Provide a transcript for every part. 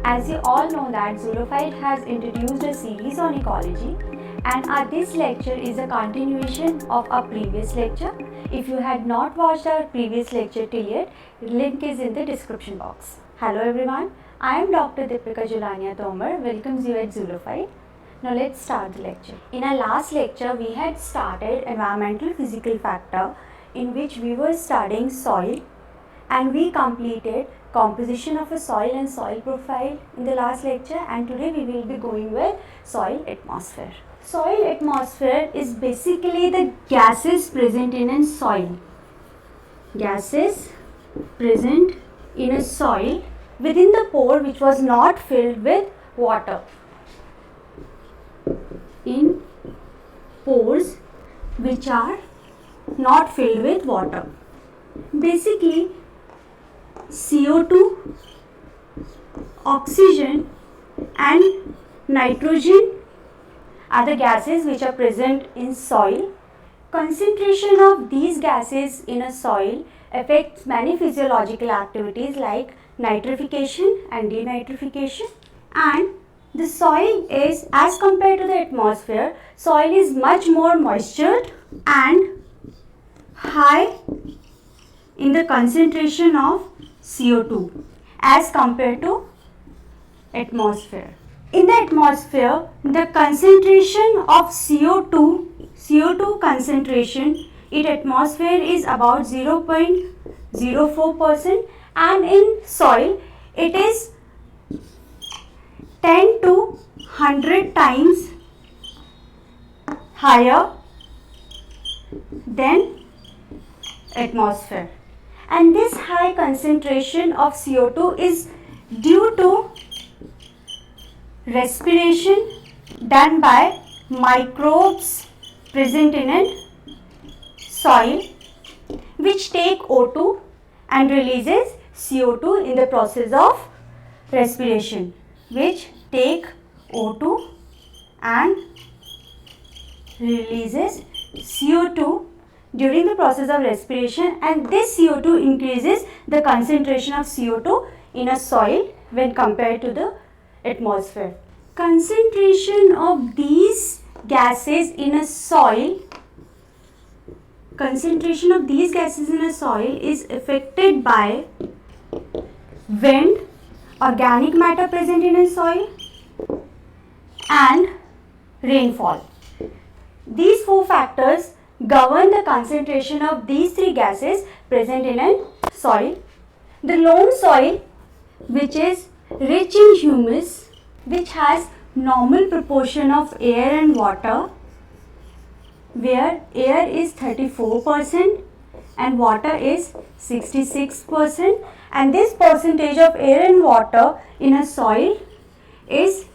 As you all know that Zoolophite has introduced a series on ecology, and this lecture is a continuation of our previous lecture. If you had not watched our previous lecture till yet, link is in the description box. Hello everyone, I am Dr. Deepika Julania Tomar, welcomes you at Zoolophite. Now let's start the lecture. In our last lecture, we had started environmental physical factor in which we were studying soil, and we completed composition of a soil and soil profile in the last lecture, and today we will be going with soil atmosphere. Soil atmosphere is basically the gases present in a soil. Gases present in a soil within the pore which was not filled with water. In pores which are not filled with water. Basically, CO2, oxygen and nitrogen are the gases which are present in soil. Concentration of these gases in a soil affects many physiological activities like nitrification and denitrification. And the soil is, as compared to the atmosphere, soil is much more moistured and high in the concentration of CO2 as compared to atmosphere. In the atmosphere, the concentration of CO2 concentration in atmosphere is about 0.04%, and in soil it is 10 to 100 times higher than atmosphere. And this high concentration of CO2 is due to respiration done by microbes present in a soil, which take O2 and releases CO2 in the process of respiration, which take O2 and releases CO2 during the process of respiration, and this CO2 increases the concentration of CO2 in a soil when compared to the atmosphere. Concentration of these gases in a soil is affected by wind, organic matter present in a soil and rainfall. These four factors govern the concentration of these three gases present in a soil. The loam soil, which is rich in humus, which has normal proportion of air and water, where air is 34% and water is 66%, and this percentage of air and water in a soil is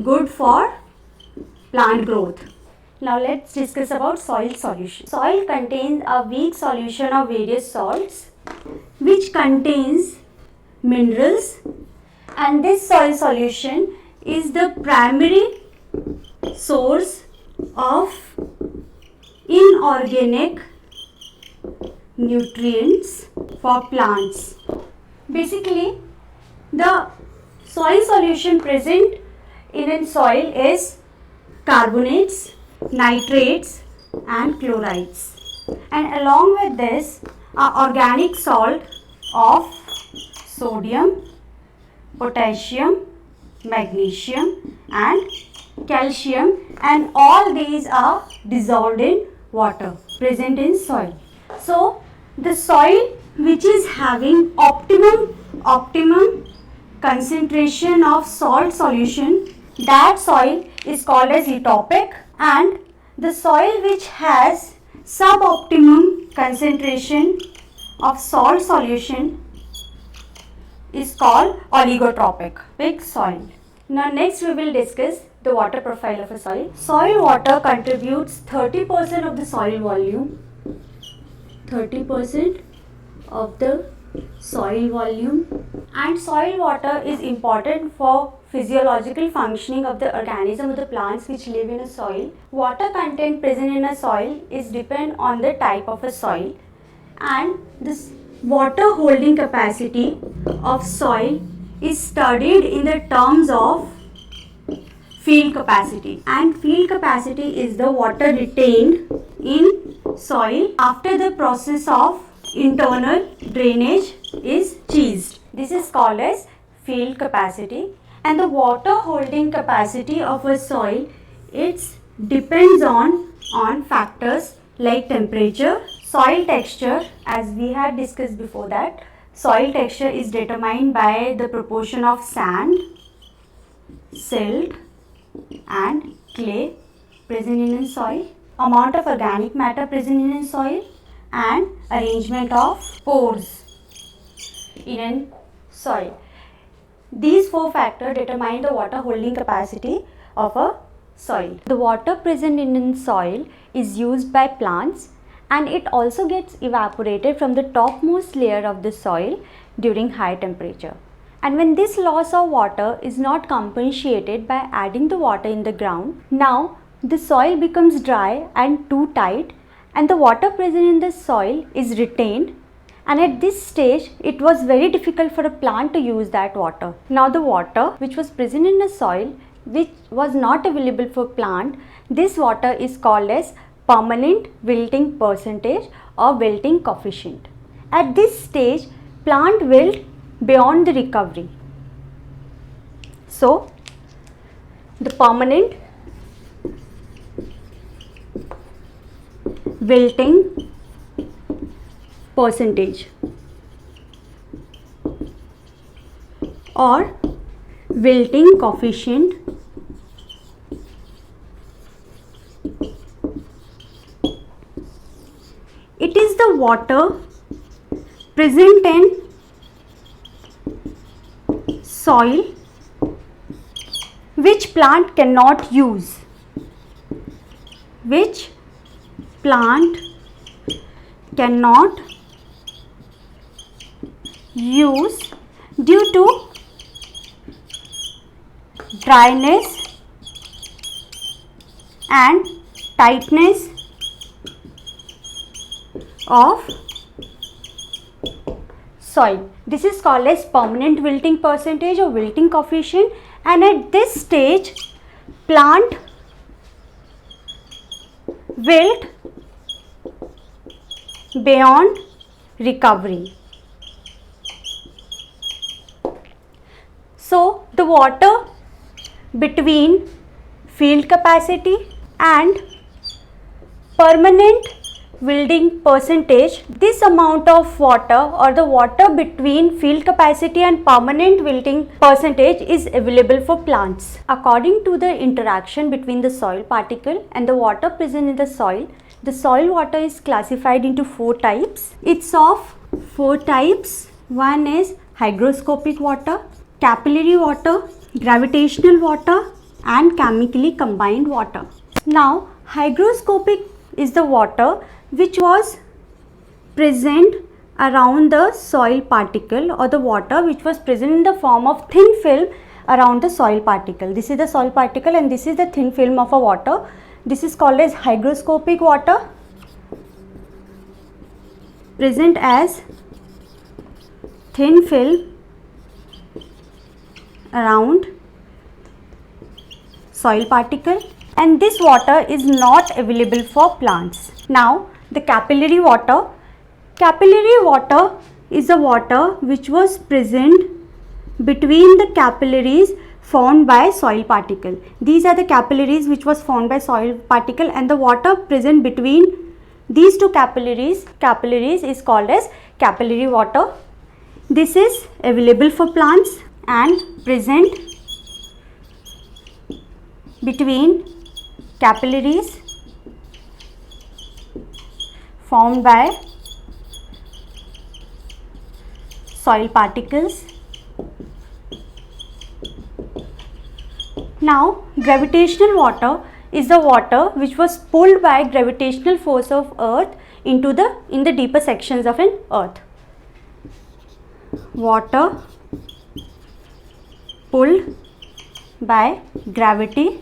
good for plant growth. Now let's discuss about soil solution. Soil contains a weak solution of various salts which contains minerals, and this soil solution is the primary source of inorganic nutrients for plants. Basically, the soil solution present in a soil is carbonates, nitrates and chlorides, and along with this organic salt of sodium, potassium, magnesium and calcium, and all these are dissolved in water present in soil. So the soil which is having optimum concentration of salt solution, that soil is called as eutrophic, and the soil which has suboptimum concentration of salt solution is called oligotrophic soil. Now next we will discuss the water profile of a soil. Soil water contributes 30% of the soil volume, 30% of the soil volume, and soil water is important for physiological functioning of the organism of the plants which live in a soil. Water content present in a soil is depend on the type of a soil, and this water holding capacity of soil is studied in the terms of field capacity, and field capacity is the water retained in soil after the process of internal drainage is ceased. This is called as field capacity. And the water holding capacity of a soil, it depends on factors like temperature, soil texture. As we had discussed before, that soil texture is determined by the proportion of sand, silt and clay present in a soil, amount of organic matter present in a soil, and arrangement of pores in a soil. These four factors determine the water holding capacity of a soil. The water present in a soil is used by plants, and it also gets evaporated from the topmost layer of the soil during high temperature. And when this loss of water is not compensated by adding the water in the ground, now the soil becomes dry and too tight, and the water present in the soil is retained, and at this stage it was very difficult for a plant to use that water. Now the water which was present in the soil which was not available for plant, this water is called as permanent wilting percentage or wilting coefficient. At this stage plant wilt beyond the recovery. So the permanent wilting percentage or wilting coefficient it is the water present in soil which plant cannot use, which plant cannot use due to dryness and tightness of soil. This is called as permanent wilting percentage or wilting coefficient, and at this stage plant wilt beyond recovery. So the water between field capacity and permanent wilting percentage, this amount of water or the water between field capacity and permanent wilting percentage is available for plants. According to the interaction between the soil particle and the water present in the soil water is classified into four types. It's of four types. One is hygroscopic water, capillary water, gravitational water and chemically combined water. Now hygroscopic is the water which was present around the soil particle or the water which was present in the form of thin film around the soil particle. This is the soil particle and this is the thin film of a water. This is called as hygroscopic water, present as thin film around soil particle, and this water is not available for plants. Now the capillary water. Capillary water is the water which was present between the capillaries formed by soil particle. These are the capillaries which was formed by soil particle, and the water present between these two capillaries is called as capillary water. This is available for plants and present between capillaries formed by soil particles. Now gravitational water is the water which was pulled by gravitational force of earth in the deeper sections of an earth. Water pulled by gravity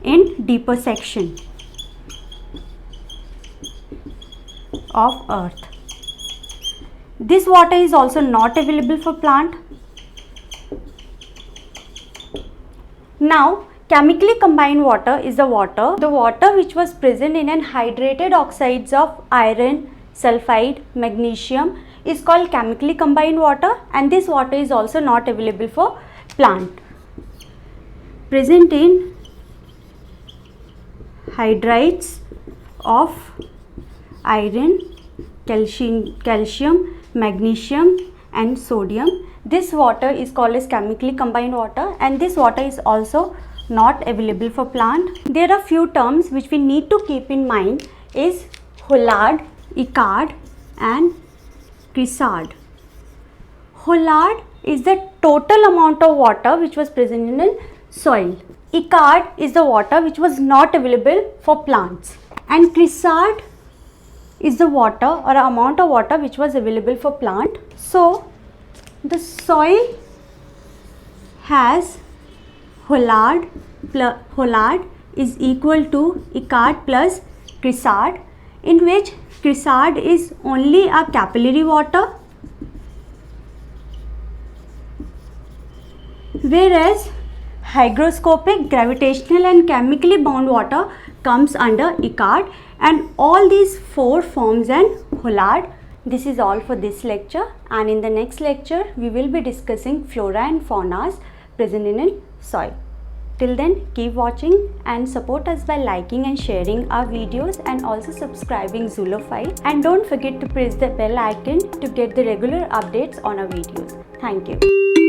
in deeper section of earth. This water is also not available for plant. Now, chemically combined water is the water which was present in anhydrated oxides of iron, sulfide, magnesium is called chemically combined water, and this water is also not available for plant. Present in hydrides of iron, calcium, magnesium and sodium. This water is called as chemically combined water, and this water is also not available for plant. There are few terms which we need to keep in mind is Hollard, Icard and Crisard. Hollard is the total amount of water which was present in a soil. Icard is the water which was not available for plants, and Crisard is the water or amount of water which was available for plant. So the soil has Hollard is equal to Icard plus Crisard, in which Crisard is only a capillary water, whereas hygroscopic, gravitational and chemically bound water comes under Icard, and all these four forms an Hollard. This is all for this lecture, and in the next lecture we will be discussing flora and faunas present in a soil. Till then, keep watching and support us by liking and sharing our videos and also subscribing Zulofile, and don't forget to press the bell icon to get the regular updates on our videos. Thank you.